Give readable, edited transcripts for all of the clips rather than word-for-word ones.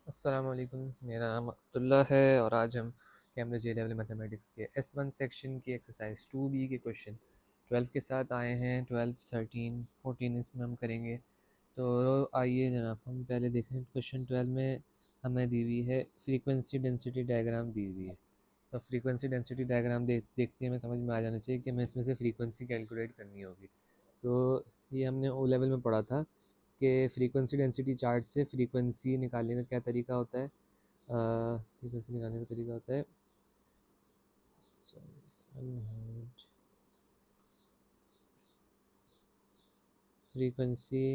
अस्सलाम वालेकुम। मेरा नाम अब्दुल्ला है और आज हम कैम्ब्रिज ए लेवल मैथमेटिक्स के S1 सेक्शन की एक्सरसाइज 2B के क्वेश्चन 12 के साथ आए हैं। 12, 13, 14 इसमें हम करेंगे। तो आइए जनाब, हम पहले देखें। क्वेश्चन 12 में हमें दी हुई है फ्रीक्वेंसी डेंसिटी डायग्राम दी हुई है। तो फ्रीक्वेंसी डेंसिटी डायग्राम देखते ही हमें समझ में आ जाना चाहिए कि हमें इसमें से फ्रीक्वेंसी कैलकुलेट करनी होगी। तो ये हमने ओ लेवल में पढ़ा था कि फ्रीक्वेंसी डेंसिटी चार्ट से फ्रीक्वेंसी निकालने का क्या तरीका होता है। फ्रीक्वेंसी निकालने का तरीका होता है frequency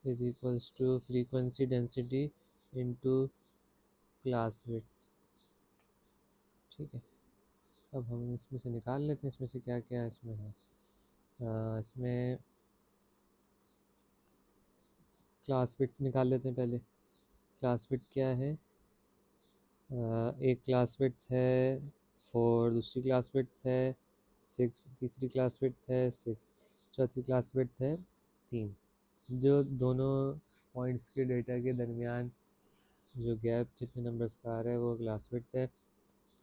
is equals to frequency density into class width. ठीक है, अब हम इसमें से निकाल लेते हैं इसमें से क्या क्या इसमें है। इसमें क्लास विड्थ निकाल लेते हैं पहले। क्लास विड्थ क्या है? एक क्लास विड्थ है 4, दूसरी क्लास विड्थ है 6, तीसरी क्लास विड्थ है 6, चौथी क्लास विड्थ है 3। जो दोनों पॉइंट्स के डेटा के दरमियान जो गैप जितने नंबर्स का आ रहा है वो क्लास विड्थ है।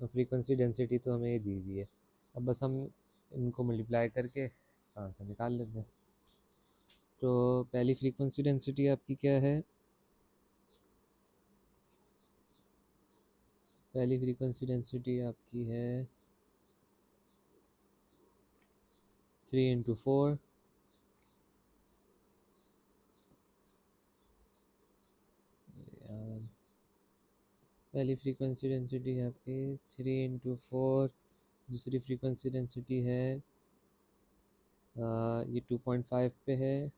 और फ्रीक्वेंसी डेंसिटी तो हमें ये दी हुई है। अब बस हम इनको मल्टीप्लाई करके इसका आंसर निकाल लेते हैं। तो पहली फ्रीक्वेंसी डेंसिटी आपकी क्या है? पहली फ्रीक्वेंसी डेंसिटी आपकी है 3 × 4। पहली फ्रीक्वेंसी डेंसिटी है आपकी 3 × 4। दूसरी फ्रीक्वेंसी डेंसिटी है ये 2.5 पे है।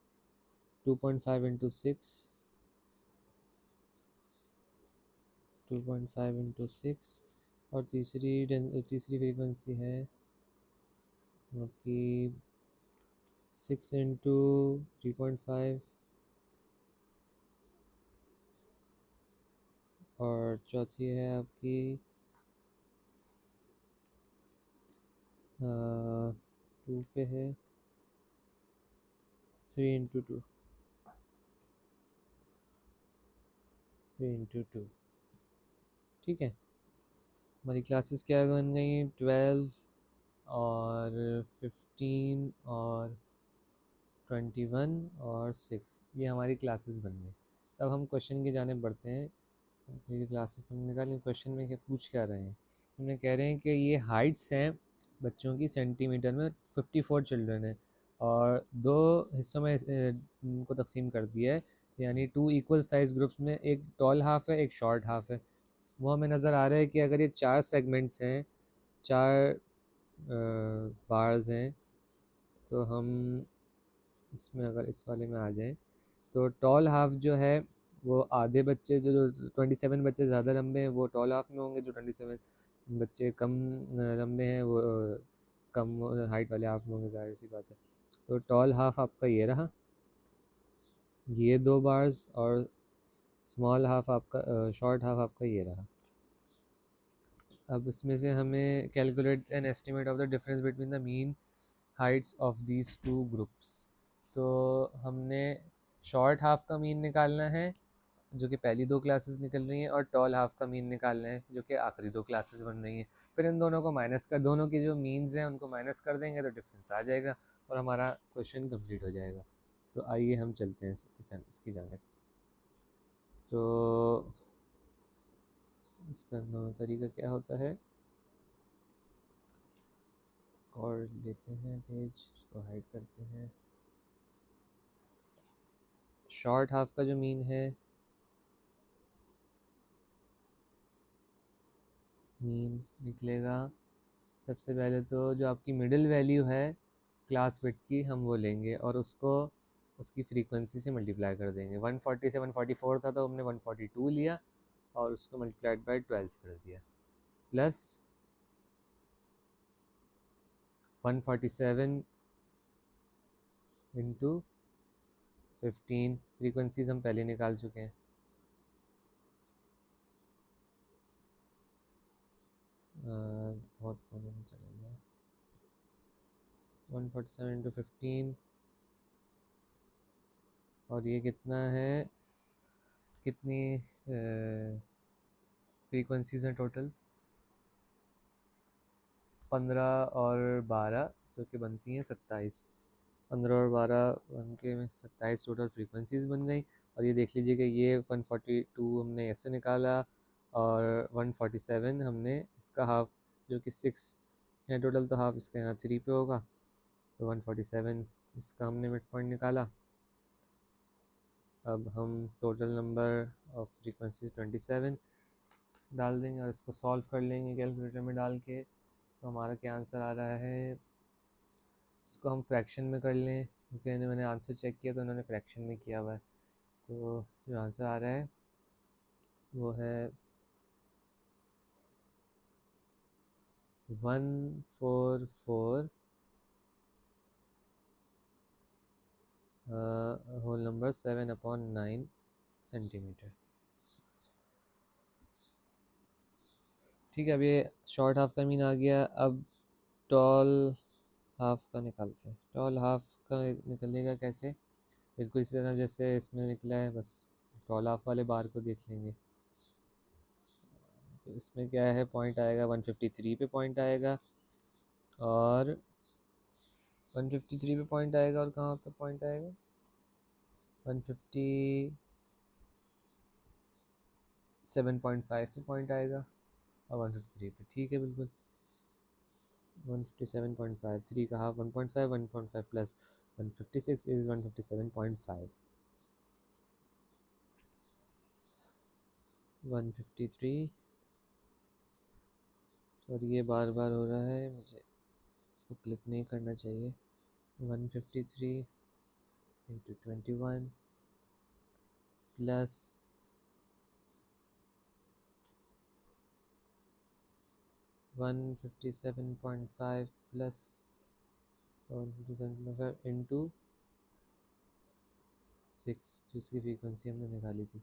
2.5 × 6, 2.5 × 6। और तीसरी फ्रीक्वेंसी है आपकी 6 × 3.5। और चौथी है आपकी 2 पे है 3 × 2। 3 × 2। ठीक है, हमारी क्लासेस क्या बन गई? 12 और 15 और 21 और 6, ये हमारी क्लासेस बन गई। अब हम क्वेश्चन की जाने बढ़ते हैं। ये क्लासेस तुमने निकाली। क्वेश्चन में क्या पूछ क्या रहे हैं? हमने कह रहे हैं कि ये हाइट्स हैं बच्चों की सेंटीमीटर में। 54 चिल्ड्रन है और दो हिस्सों में उनको तकसीम कर दिया है, यानी 2 इक्वल साइज ग्रुप्स में। एक टॉल हाफ है, एक शॉर्ट हाफ है। वो हमें नज़र आ रहा है कि अगर ये 4 सेगमेंट्स हैं, 4 बार्स हैं, तो हम इसमें अगर इस वाले में आ जाएं तो टॉल हाफ जो है वो आधे बच्चे जो 27 बच्चे ज़्यादा लंबे हैं वो टॉल हाफ में होंगे। जो 27 बच्चे कम लंबे हैं वो कम हाइट वाले हाफ में होंगे, ज़ाहिर सी बात है। तो टॉल हाफ आपका ये रहा, ये 2 बार्स, और स्मॉल हाफ आपका शॉर्ट हाफ आपका ये रहा। अब इसमें से हमें calculate an estimate of the difference between the mean Heights of these two groups. तो हमने शॉर्ट हाफ का मीन निकालना है जो कि पहली 2 क्लासेस निकल रही हैं, और टॉल हाफ का मीन निकालना है जो कि आखिरी 2 क्लासेस बन रही हैं। फिर इन दोनों को माइनस कर, दोनों के जो मीन्स हैं उनको माइनस कर देंगे तो डिफरेंस आ जाएगा और हमारा क्वेश्चन कंप्लीट हो जाएगा। तो आइए हम चलते हैं इसकी जाने। तो इसका तरीका क्या होता है? और लेते हैं पेज, इसको हाइड करते हैं। शॉर्ट हाफ का जो मीन है, मीन निकलेगा सबसे पहले तो जो आपकी मिडिल वैल्यू है क्लास विड्थ की, हम वो लेंगे और उसको उसकी फ्रीक्वेंसी से मल्टीप्लाई कर देंगे। 140 से 144 था तो हमने 142 लिया और उसको मल्टीप्लाइड बाय 12 कर दिया, प्लस 147 इंटू 15। फ्रीक्वेंसीज हम पहले निकाल चुके हैं। बहुत कोने में चला गया। 147 इंटू 15 और ये कितना है, कितनी फ्रीक्वेंसीज हैं टोटल? 15 और 12 जो कि बनती हैं 27। 15 और 12 बन के 27 टोटल फ्रीक्वेंसीज बन गई। और ये देख लीजिए कि ये 142 हमने ऐसे निकाला और 147 हमने इसका हाफ, जो कि 6 है टोटल, तो हाफ इसका यहाँ 3 पे होगा, तो 147 इसका हमने मिड पॉइंट निकाला। अब हम टोटल नंबर ऑफ फ्रीक्वेंसी 27 डाल देंगे और इसको सॉल्व कर लेंगे कैलकुलेटर में डाल के। तो हमारा क्या आंसर आ रहा है, इसको हम फ्रैक्शन में कर लें क्योंकि मैंने आंसर चेक किया तो उन्होंने फ्रैक्शन में किया हुआ है। तो जो आंसर आ रहा है वो है 144 होल नंबर 7/9 सेंटीमीटर। ठीक है, अब ये शॉर्ट हाफ का मीन आ गया। अब टॉल हाफ का निकालते हैं। टॉल हाफ का निकलेगा कैसे, बिल्कुल इसी तरह जैसे इसमें निकला है, बस टॉल हाफ वाले बार को देख लेंगे। तो इसमें क्या है, पॉइंट आएगा 153 पे पॉइंट आएगा, और 153 पे पॉइंट आएगा, और कहाँ पे पॉइंट आएगा, 157.5 पे पॉइंट आएगा, और 153 पे। ठीक है, बिल्कुल 157.5, 3 का हाफ 1.5, 1.5 प्लस 156 इज़ 157.5। 153, सॉरी ये बार बार हो रहा है, मुझे इसको क्लिक नहीं करना चाहिए। 153 इंटू 21 प्लस 157.5 प्लस 157.5 इंटू 6, जिसकी फ्रीक्वेंसी हमने निकाली थी,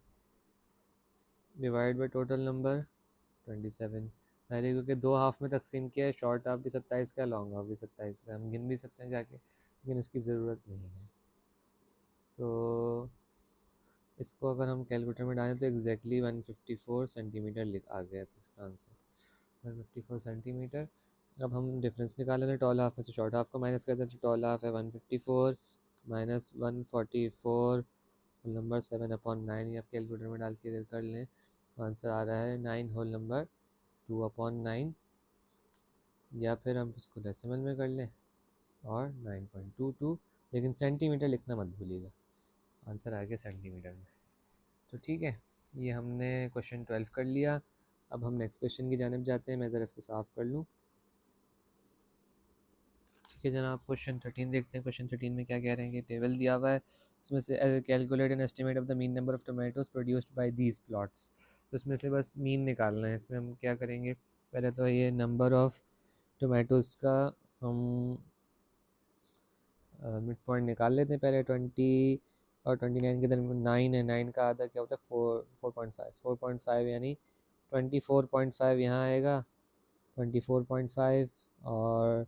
डिवाइड बाई टोटल नंबर 27। मैंने क्योंकि दो हाफ में तकसीम किया है, शॉर्ट हाफ भी 27 का, लॉन्ग हाफ भी 27 का, हम गिन भी सकते हैं जाके, लेकिन इसकी ज़रूरत नहीं है। तो इसको अगर हम कैलकुलेटर में डालें तो एग्जैक्टली 154 सेंटीमीटर आ गया था इसका आंसर, 154 सेंटीमीटर। अब हम डिफरेंस निकाल लेते हैं, टॉल हाफ में से शॉर्ट हाफ को माइनस करते हैं, तो टॉल हाफ है 154 माइनस 144 नंबर 7/9, ये आप कैलकुलेटर में डाल के कर लें तो आंसर आ रहा है 9 होल नंबर 2/9, या फिर हम इसको डेसिमल में कर लें और 9.22, लेकिन सेंटीमीटर लिखना मत भूलिएगा, आंसर आ गया सेंटीमीटर में। तो ठीक है, ये हमने क्वेश्चन 12 कर लिया। अब हम नेक्स्ट क्वेश्चन की जानिब जाते हैं, मैं ज़रा इसको साफ़ कर लूँ। ठीक है जनाब, क्वेश्चन 13 देखते हैं। क्वेश्चन 13 में क्या कह रहे हैं कि टेबल दिया हुआ है, उसमें से calculate an estimate of the mean number of tomatoes produced by these plots. तो उसमें से बस मीन निकालना है। इसमें हम क्या करेंगे, पहले तो ये नंबर ऑफ़ टोमेटोज़ का हम मिड पॉइंट निकाल लेते हैं पहले। 20 और 29 के दरमियान 9 है, 9 का आधा क्या होता है 4.5, 4.5 यानी 24.5 यहाँ आएगा, 24.5, और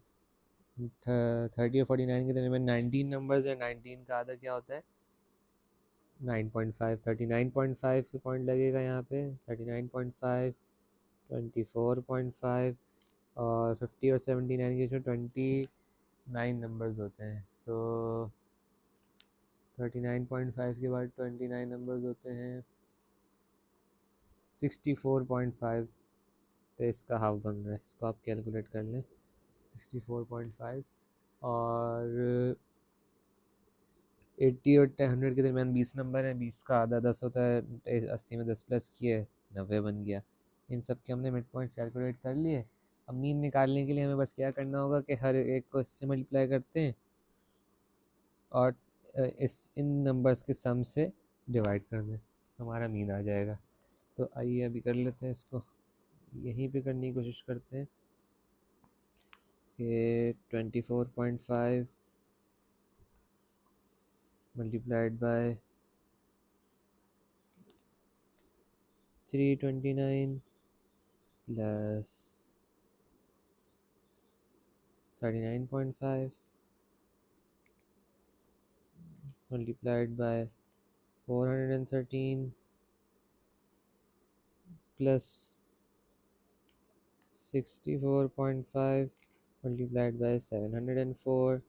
30 और 49 के दरमियान 19 नंबर्स है, 19 का आधा क्या होता है 9.5, 39.5 पे पॉइंट लगेगा यहाँ पे, 39.5, 24.5, और 50 और 79 के जो 29 नंबर्स होते हैं, तो 39.5 के बाद 29 नंबर्स होते हैं 64.5 पे इसका हाफ बन रहा है। इसको आप कैलकुलेट कर लें 64.5, और 80 और 100 के दरमियान 20 नंबर है, 20 का आधा 10 होता है, 80 में 10 प्लस किए 90 बन गया। इन सब के हमने मिड पॉइंट्स कैलकुलेट कर लिए। अब मीन निकालने के लिए हमें बस क्या करना होगा कि हर एक को इससे मल्टीप्लाई करते हैं और इन नंबर्स के सम से डिवाइड कर दें, हमारा मीन आ जाएगा। तो आइए अभी कर लेते हैं इसको, यहीं पे करने की कोशिश करते हैं कि 24.5 multiplied by 329 plus 39.5 multiplied by 413 plus 64.5 multiplied by 704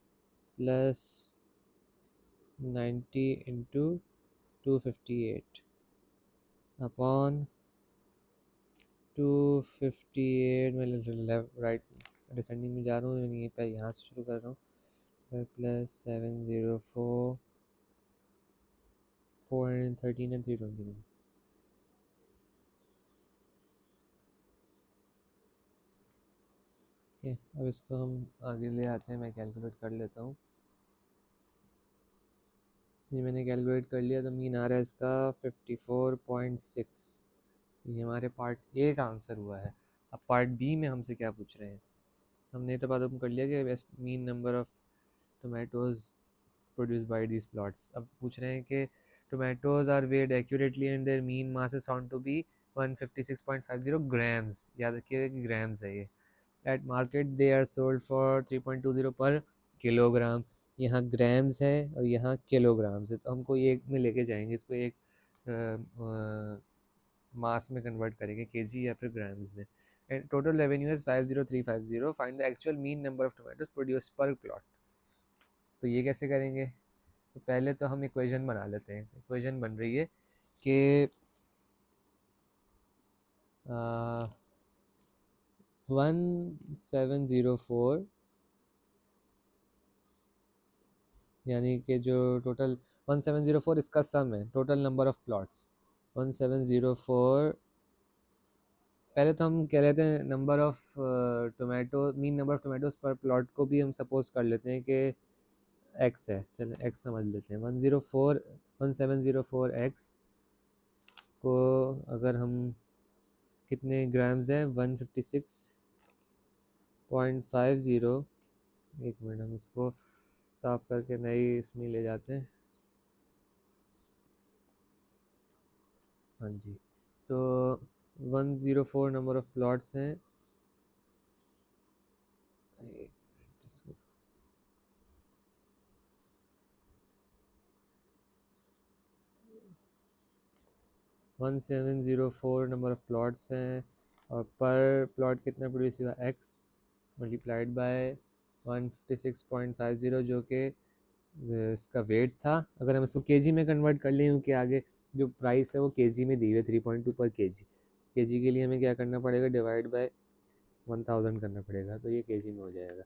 plus 90 into 258 upon 258 मैं लेफ्ट राइट डिसेंडिंग में जा रहा हूँ, यहीं पर यहाँ से शुरू कर रहा हूँ, प्लस 704 413 and 329। अब इसको हम आगे ले आते हैं, मैं कैलकुलेट कर लेता हूँ। ये मैंने कैलकुलेट कर लिया, तो मीन आ रहा है इसका 54.6। ये हमारे पार्ट ए का आंसर हुआ है। अब पार्ट बी में हमसे क्या पूछ रहे हैं। हमने तो मालूम कर लिया कि best mean number of tomatoes produce by these plots. अब पूछ रहे हैं कि tomatoes are weighed accurately and their mean mass is found to be 156.50 grams. याद रखिएगा कि ग्राम्स है ये। At market they are sold for 3.20 per kilogram. यहाँ ग्राम्स है और यहाँ किलोग्राम्स है, तो हमको एक में लेके जाएंगे इसको, एक मास में कन्वर्ट करेंगे, केजी या फिर ग्राम्स में। And total revenue is 50350। Find the actual mean number of tomatoes produce पर प्लॉट। तो ये कैसे करेंगे। तो पहले तो हम इक्वेशन बना लेते हैं। इक्वेशन बन रही है कि 1704 यानी कि जो टोटल 1704 इसका सम है, टोटल नंबर ऑफ प्लॉट्स 1704। पहले तो हम कह लेते हैं number of tomato, mean number of tomatoes पर प्लॉट को भी हम सपोज कर लेते हैं कि एक्स है। चलो एक्स समझ लेते हैं। 1704 को अगर हम कितने ग्राम्स हैं 156.50। एक मिनट हम इसको साफ करके नई इसमें ले जाते हैं। हाँ जी, तो 104 नंबर ऑफ प्लॉट्स हैं। 1704 नंबर ऑफ प्लॉट्स हैं और पर प्लॉट कितना प्रोड्यूस हुआ एक्स मल्टीप्लाइड बाय 156.50 जो कि इसका वेट था। अगर हम इसको केजी में कन्वर्ट कर लें, क्योंकि आगे जो प्राइस है वो केजी में दी हुई है 3.2 पर केजी। केजी के लिए हमें क्या करना पड़ेगा, डिवाइड बाय 1000 करना पड़ेगा, तो ये केजी में हो जाएगा।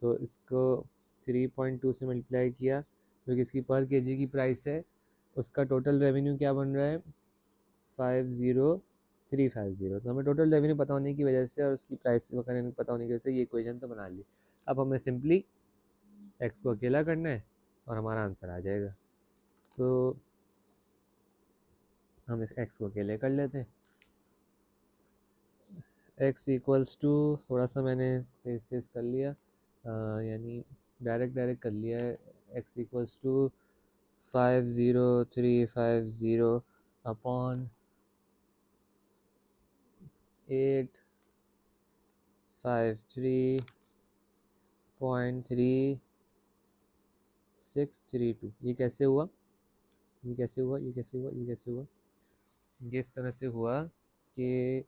तो इसको 3.2 से मल्टीप्लाई किया जो कि इसकी पर केजी की प्राइस है, उसका टोटल रेवेन्यू क्या बन रहा है 50350। तो हमें टोटल रेवेन्यू पता होने की वजह से और उसकी प्राइस वगैरह पता होने की वजह से ये इक्वेशन तो बना ली। अब हमें सिंपली एक्स को अकेला करना है और हमारा आंसर आ जाएगा। तो हम इस एक्स को अकेले कर लेते हैं। एक्स इक्वल्स टू, थोड़ा सा मैंने तेज तेज कर लिया, यानी डायरेक्ट कर लिया है। X equals to 50350 upon 853.3632। ये कैसे हुआ, ये कैसे हुआ, ये कैसे हुआ, ये कैसे हुआ। ये इस तरह से हुआ कि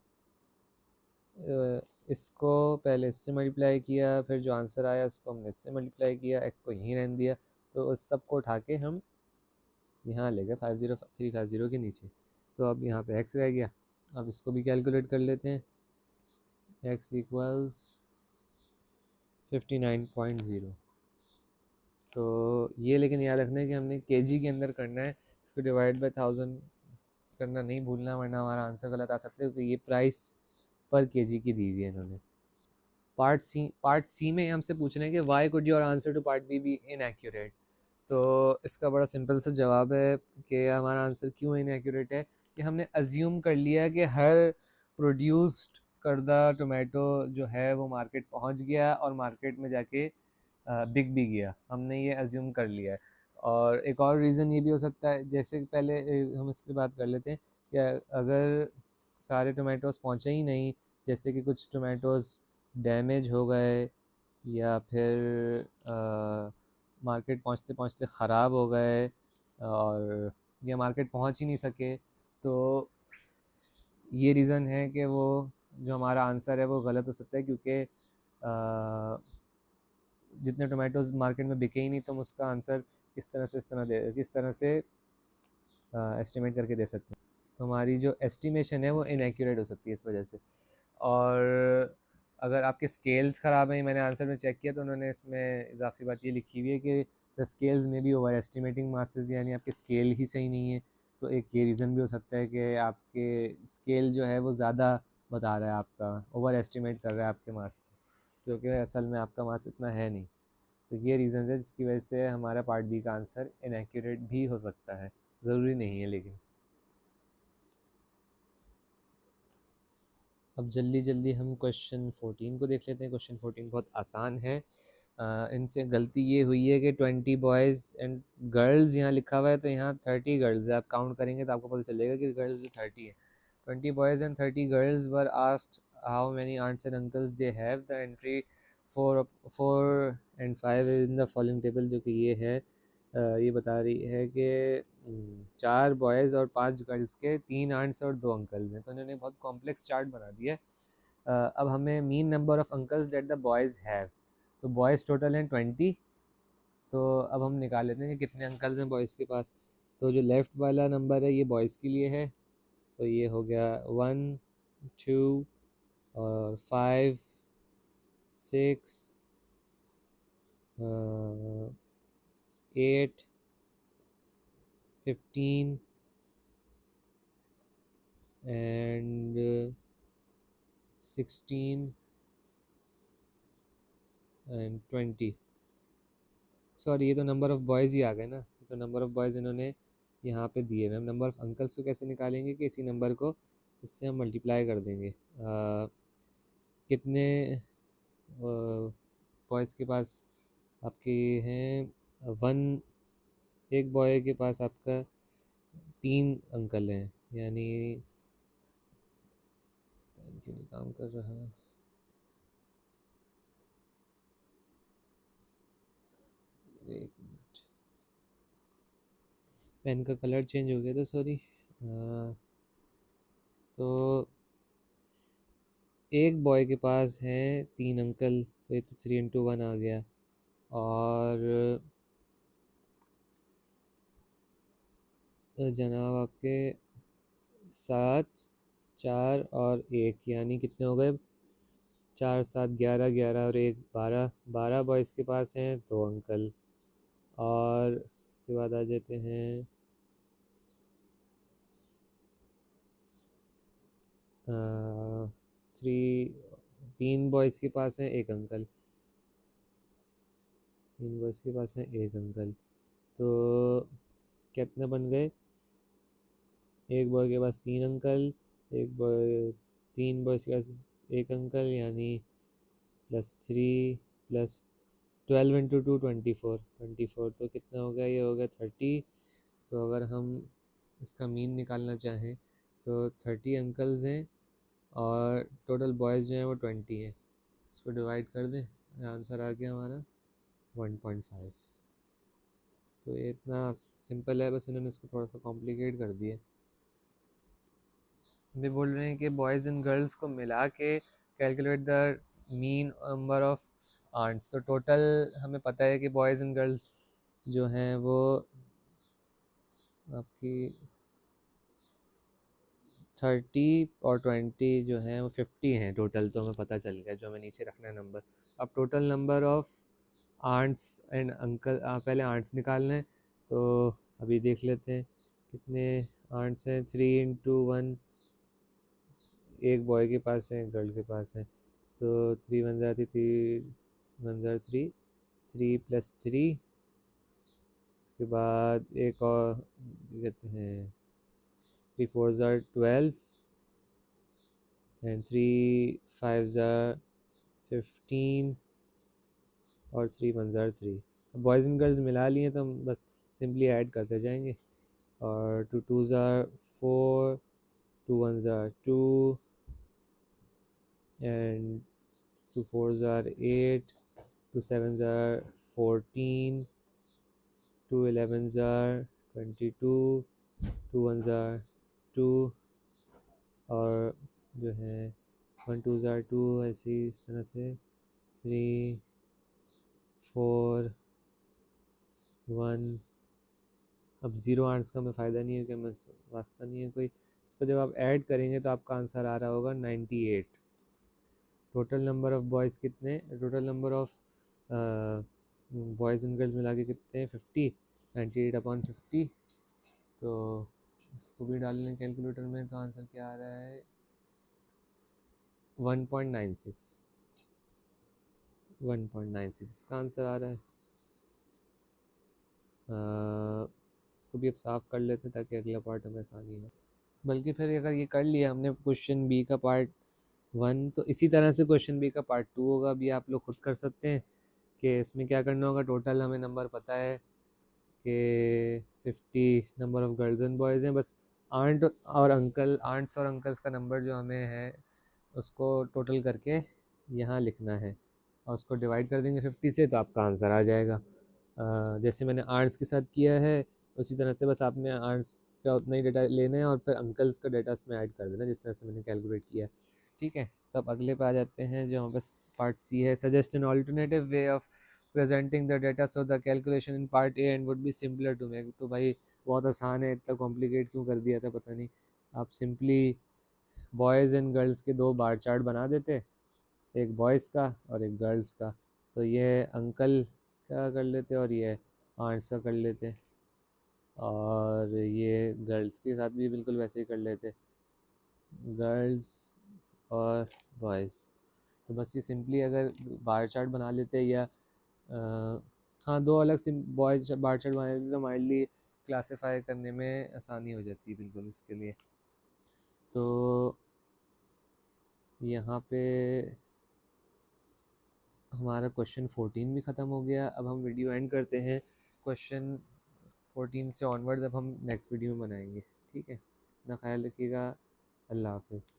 इसको पहले इससे मल्टीप्लाई किया, फिर जो आंसर आया उसको हमने इससे मल्टीप्लाई किया, एक्स को यहीं रहने दिया, तो उस सब को उठा के हम यहाँ ले गए 50350 के नीचे। तो अब यहाँ पे एक्स रह गया। अब इसको भी कैलकुलेट कर लेते हैं। X equals 59.0। तो ये लेकिन याद रखना है कि हमने केजी के अंदर करना है, इसको डिवाइड बाय 1000 करना नहीं भूलना, वरना हमारा आंसर गलत आ सकता है, क्योंकि ये प्राइस पर केजी की दी हुई है इन्होंने। पार्ट सी में हमसे पूछ रहे हैं कि why could your answer to part B inaccurate. तो इसका बड़ा सिंपल सा जवाब है कि हमारा आंसर क्यों इनएक्यूरेट है, कि हमने अज्यूम कर लिया कि हर प्रोड्यूस्ड करदा टोमेटो जो है वो मार्केट पहुंच गया और मार्केट में जाके बिक भी गया। हमने ये अज्यूम कर लिया है। और एक और रीज़न ये भी हो सकता है, जैसे पहले हम इसकी बात कर लेते हैं कि अगर सारे टोमेटोज़ पहुँचे ही नहीं, जैसे कि कुछ टोमेटोज़ डैमेज हो गए या फिर मार्केट पहुँचते पहुँचते ख़राब हो गए और या मार्केट पहुंच ही नहीं सके, तो ये रीज़न है कि वो जो हमारा आंसर है वो गलत हो सकता है, क्योंकि जितने टोमेटोज़ मार्केट में बिके ही नहीं, तो हम उसका आंसर किस तरह से एस्टिमेट करके दे सकते हैं। तो हमारी जो एस्टिमेशन है वो इनएक्यूरेट हो सकती है इस वजह से। और अगर आपके स्केल्स ख़राब हैं, मैंने आंसर में चेक किया तो उन्होंने इसमें इजाफी बात ये लिखी हुई है कि द स्केल्स में भी ओवर एस्टिमेटिंग मासेस, यानी आपके स्केल ही सही नहीं है। तो एक ये रीज़न भी हो सकता है कि आपके स्केल जो है वो ज़्यादा बता रहा है, आपका ओवर एस्टिमेट कर रहा है आपके मास को, क्योंकि असल में आपका मास इतना है नहीं। तो ये रीज़न है जिसकी वजह से हमारा पार्ट बी का आंसर इनएक्यूरेट भी हो सकता है, ज़रूरी नहीं है लेकिन। अब जल्दी जल्दी हम क्वेश्चन 14 को देख लेते हैं। क्वेश्चन 14 बहुत आसान है। इनसे गलती ये हुई है कि 20 बॉयज़ एंड गर्ल्स यहाँ लिखा हुआ है, तो यहाँ 30 गर्ल्स है। आप काउंट करेंगे तो आपको पता चलेगा कि गर्ल्स जो 30 है। 20 boys and 30 girls were asked how many aunts and uncles they have. The entry 4 and 5 in the following table, जो कि ये है। ये बता रही है कि 4 बॉयज़ और 5 गर्ल्स के 3 आंट्स और 2 अंकल्स हैं। तो इन्होंने बहुत कॉम्प्लेक्स चार्ट बना दिया है। अब हमें mean number of uncles that the boys have. तो बॉयज़ टोटल हैं 20। तो अब हम निकाल लेते हैं कि कितने अंकल्स हैं बॉयज़ के पास। तो जो लेफ़्ट वाला नंबर है ये बॉयज़ के लिए है, तो ये हो गया 1 2 और 5 6 8 15 एंड 16 एंड 20। सॉरी, ये तो नंबर ऑफ़ बॉयज़ ही आ गए ना, ये तो नंबर ऑफ़ बॉयज़ इन्होंने यहाँ पे दिए हुए। हम नंबर ऑफ़ अंकल्स को कैसे निकालेंगे कि इसी नंबर को इससे हम मल्टीप्लाई कर देंगे। कितने बॉयज़ के पास आपके हैं 1, एक बॉय के पास आपका 3 अंकल हैं, यानी पेन क्यों नहीं काम कर रहा, एक मिनट, पेन का कलर चेंज हो गया था, सॉरी। तो एक बॉय के पास हैं 3 अंकल, तो ये तो 3 इंटू 1 आ गया। और जनाब आपके 7 4 और 1, यानी कितने हो गए, 4 7 11 11 और 1 12, 12 बॉयज़ के पास हैं 2 अंकल। और उसके बाद आ जाते हैं 3 बॉयज़ के पास हैं 1 अंकल, 3 बॉयज़ के पास हैं 1 अंकल। तो कितने बन गए, एक बॉय के पास 3 अंकल, एक बॉय 3 बॉयज़ के पास 1 अंकल, यानी +3 प्लस 12 इंटू 2 24, 24 तो कितना हो गया, ये हो गया 30। तो अगर हम इसका मीन निकालना चाहें तो 30 अंकल्स हैं और टोटल बॉयज़ जो हैं वो 20 हैं। इसको डिवाइड कर दें, आंसर आ गया हमारा 1.5। तो ये इतना सिंपल है, बस इन्होंने इसको थोड़ा सा कॉम्प्लिकेट कर दिया। वे बोल रहे हैं कि बॉयज़ एंड गर्ल्स को मिला के calculate the mean number of aunts. तो टोटल हमें पता है कि बॉयज़ एंड गर्ल्स जो हैं वो आपकी 30 और 20 जो हैं वो 50 हैं टोटल। तो हमें पता चल गया जो हमें नीचे रखना है नंबर। अब total number of aunts and uncle, पहले आंट्स निकालना है, तो अभी देख लेते हैं कितने आंट्स हैं। 3 इंटू 1, एक बॉय के पास है एक गर्ल के पास है, तो 3 बन जाती, 3 1 ज़ार 3, 3 प्लस 3, इसके बाद एक और कहते हैं 3 4 ज़ार 12 एंड 3 5 ज़ार 15 और 3 1 ज़ार 3। बॉयज़ एंड गर्ल्स मिला लिए तो हम बस सिंपली ऐड करते जाएंगे। और 2 2 ज़ार 4, 2 1 ज़ार 2 एंड 2 4 ज़ार 8, 2 7 ज़ार 14, 2 11 ज़ार 22 2 1 ज़ार 2 और जो है 1 2 ज़ार 2, ऐसे ही इस तरह से 3 4 1। अब ज़ीरो आर्ट्स का हमें फ़ायदा नहीं है कि हमें वास्ता नहीं है कोई। इसको जब आप ऐड करेंगे तो आपका आंसर आ रहा होगा 98। टोटल नंबर ऑफ़ बॉयज़ कितने, total number of boys and girls मिला के कितने हैं 50, 98/50। तो इसको भी डाल लें कैलकुलेटर में, तो आंसर क्या आ रहा है 1.96। 1.96 इसका आंसर आ रहा है। इसको भी अब साफ़ कर लेते हैं ताकि अगला पार्ट हमें आसानी हो। बल्कि फिर अगर ये कर लिया हमने क्वेश्चन बी का पार्ट 1, तो इसी तरह से क्वेश्चन बी का पार्ट 2 होगा। अभी आप लोग खुद कर सकते हैं कि इसमें क्या करना होगा। टोटल हमें नंबर पता है कि 50 number of girls and boys हैं। बस आंट्स और अंकल्स का नंबर जो हमें है उसको टोटल करके यहाँ लिखना है और उसको डिवाइड कर देंगे 50 से, तो आपका आंसर आ जाएगा। जैसे मैंने आर्ट्स के साथ किया है उसी तरह से बस आपने आर्ट्स का उतना ही डेटा लेना है और फिर अंकल्स का डेटा उसमें ऐड कर देना जिस तरह से मैंने कैलकुलेट किया है। ठीक है, तो अब अगले पे आ जाते हैं जो बस पार्ट सी है। Suggest an alternative way of presenting the data so the calculation in part A and would be simpler to make. तो भाई बहुत आसान है, इतना कॉम्प्लिकेट क्यों कर दिया था पता नहीं। आप सिंपली बॉयज़ एंड गर्ल्स के दो बार चार्ट बना देते, एक बॉयज़ का और एक गर्ल्स का। तो ये अंकल का कर लेते और ये आंट्स का कर लेते और ये गर्ल्स के साथ भी बिल्कुल वैसे ही कर लेते, गर्ल्स और बॉयज़। तो बस ये सिंपली अगर बार चार्ट बना लेते या हाँ दो अलग सिम बॉयज़ बार चार्ट बना लेते तो माइंडली क्लासीफाई करने में आसानी हो जाती है बिल्कुल इसके लिए। तो यहाँ पे हमारा क्वेश्चन 14 भी ख़त्म हो गया। अब हम वीडियो एंड करते हैं। क्वेश्चन 14 से ऑनवर्ड्स अब हम नेक्स्ट वीडियो में बनाएंगे। ठीक है, अपना ख्याल रखिएगा। अल्लाह हाफ़िज़।